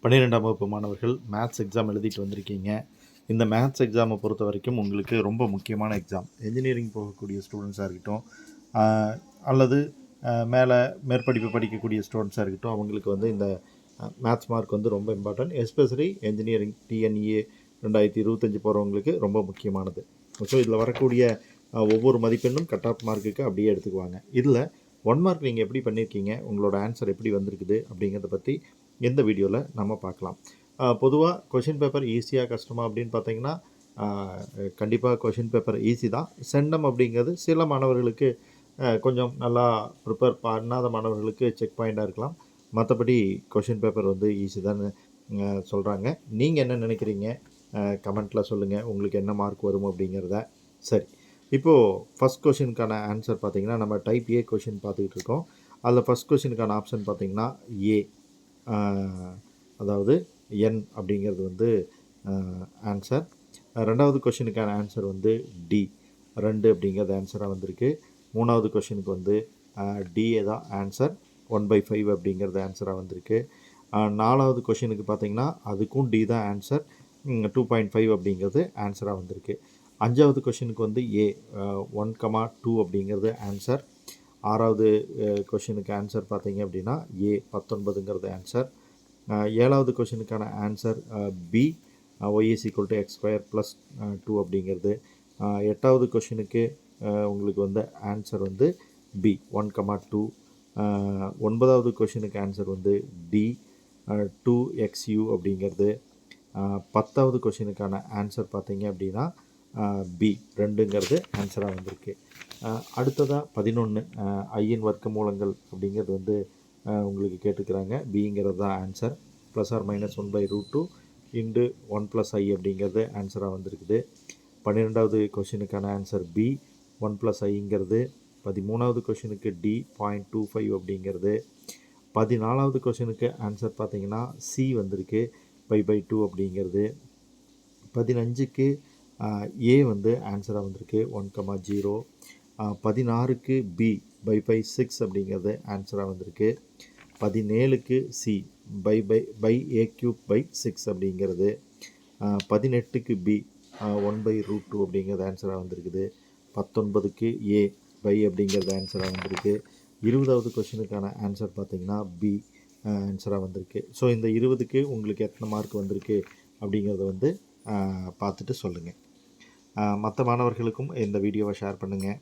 12ஆம் வகுப்பு மாணவர்கள் மேத்ஸ் எக்ஸாம் எழுதிட்டு வந்திருக்கீங்க. இந்த மேத்ஸ் எக்ஸாமை பொறுத்த வரைக்கும் உங்களுக்கு ரொம்ப முக்கியமான எக்ஸாம். என்ஜினியரிங் போகக்கூடிய ஸ்டூடெண்ட்ஸாக இருக்கட்டும், அல்லது மேலே மேற்படிப்பு படிக்கக்கூடிய ஸ்டூடெண்ட்ஸாக இருக்கட்டும், அவங்களுக்கு வந்து இந்த மேத்ஸ் மார்க் வந்து ரொம்ப இம்பார்ட்டன்ட். எஸ்பெஷலி என்ஜினியரிங் டிஎன்இஏ 2025 போகிறவங்களுக்கு ரொம்ப முக்கியமானது. ஸோ இதில் வரக்கூடிய ஒவ்வொரு மதிப்பெண்ணும் கட் ஆஃப் மார்க்குக்கு அப்படியே எடுத்துக்குவாங்க. இதில் 1 மார்க் நீங்கள் எப்படி பண்ணியிருக்கீங்க, உங்களோட ஆன்சர் எப்படி வந்திருக்குது அப்படிங்கிறத பற்றி இந்த வீடியோவில் நம்ம பார்க்கலாம். பொதுவாக கொஷின் பேப்பர் ஈஸியாக கஷ்டமாக அப்படின்னு பார்த்தீங்கன்னா, கண்டிப்பாக கொஷின் பேப்பர் ஈஸி தான். சென்டம் அப்படிங்கிறது சில மாணவர்களுக்கு கொஞ்சம் நல்லா ப்ரிப்பேர் பண்ணாத மாணவர்களுக்கு செக் பாயிண்ட்டாக இருக்கலாம். மற்றபடி கொஷின் பேப்பர் வந்து ஈஸி தான் சொல்கிறாங்க. நீங்கள் என்ன நினைக்கிறீங்க? கமெண்ட்டில் சொல்லுங்கள், உங்களுக்கு என்ன மார்க் வரும் அப்படிங்கிறத. சரி, இப்போது ஃபஸ்ட் கொஷினுக்கான ஆன்சர் பார்த்திங்கன்னா, நம்ம டைப் ஏ கொஷின் பார்த்துக்கிட்டு இருக்கோம். அதில் ஃபஸ்ட் கொஷினுக்கான ஆப்ஷன் பார்த்திங்கன்னா ஏ, அதாவது என் அப்படிங்கிறது வந்து ஆன்சர். ரெண்டாவது கொஷினுக்கான ஆன்சர் வந்து டி, 2 அப்படிங்கிறது ஆன்சராக வந்திருக்கு. மூணாவது கொஷினுக்கு வந்து டிஏ தான் ஆன்சர், 1/5 அப்படிங்கிறது ஆன்சராக வந்திருக்கு. நாலாவது கொஷினுக்கு பார்த்திங்கன்னா அதுக்கும் டி தான் ஆன்சர், 2.5 அப்படிங்கிறது ஆன்சராக வந்திருக்கு. அஞ்சாவது கொஷினுக்கு வந்து ஏ, 1,2 அப்படிங்கிறது ஆன்சர். ஆறாவது கொஷினுக்கு ஆன்சர் பார்த்திங்க அப்படின்னா ஏ, 19ங்கிறது ஆன்சர். ஏழாவது கொஷினுக்கான answer B, y is equal to x square plus 2 அப்படிங்கிறது. எட்டாவது கொஷினுக்கு உங்களுக்கு வந்து ஆன்சர் வந்து பி, 1,2. ஒன்பதாவது கொஷினுக்கு ஆன்சர் வந்து டி, 2xu அப்படிங்கிறது. பத்தாவது கொஷினுக்கான ஆன்சர் பார்த்தீங்க அப்படின்னா பி, 2ங்கிறது ஆன்சராக வந்திருக்கு. அடுத்ததாக 11, ஐயின் வர்க்க மூலங்கள் அப்படிங்கிறது வந்து உங்களுக்கு கேட்டுக்கிறாங்க. பிங்கிறது தான் ஆன்சர், +or -1/√2 இன்டு 1+i அப்படிங்கிறது ஆன்சராக வந்திருக்குது. 12வது கொஷினுக்கான ஆன்சர் பி, 1+iங்கிறது. 13வது கொஷினுக்கு டி, 0.25 அப்படிங்கிறது. 14வது கொஷினுக்கு ஆன்சர் பார்த்திங்கன்னா சி வந்திருக்கு, π/2 அப்படிங்கிறது. 15க்கு ஏ வந்து ஆன்சராக வந்திருக்கு, 1,0. 16க்கு பி, π/6 அப்படிங்கிறது ஆன்சராக வந்திருக்கு. 17க்கு சி, a3/6 அப்படிங்கிறது. 18க்கு பி, 1/√2 அப்படிங்கிறது ஆன்சராக வந்திருக்குது. 19க்கு ஏ, பை அப்படிங்கிறது ஆன்சராக வந்திருக்கு. 20வது கொஷினுக்கான ஆன்சர் பார்த்திங்கன்னா பி ஆன்சராக வந்திருக்கு. ஸோ இந்த 20க்கு உங்களுக்கு எத்தனை மார்க் வந்திருக்கு அப்படிங்கிறத வந்து பார்த்துட்டு சொல்லுங்கள். மற்ற மாணவர்களுக்கும் இந்த வீடியோவை ஷேர் பண்ணுங்கள்.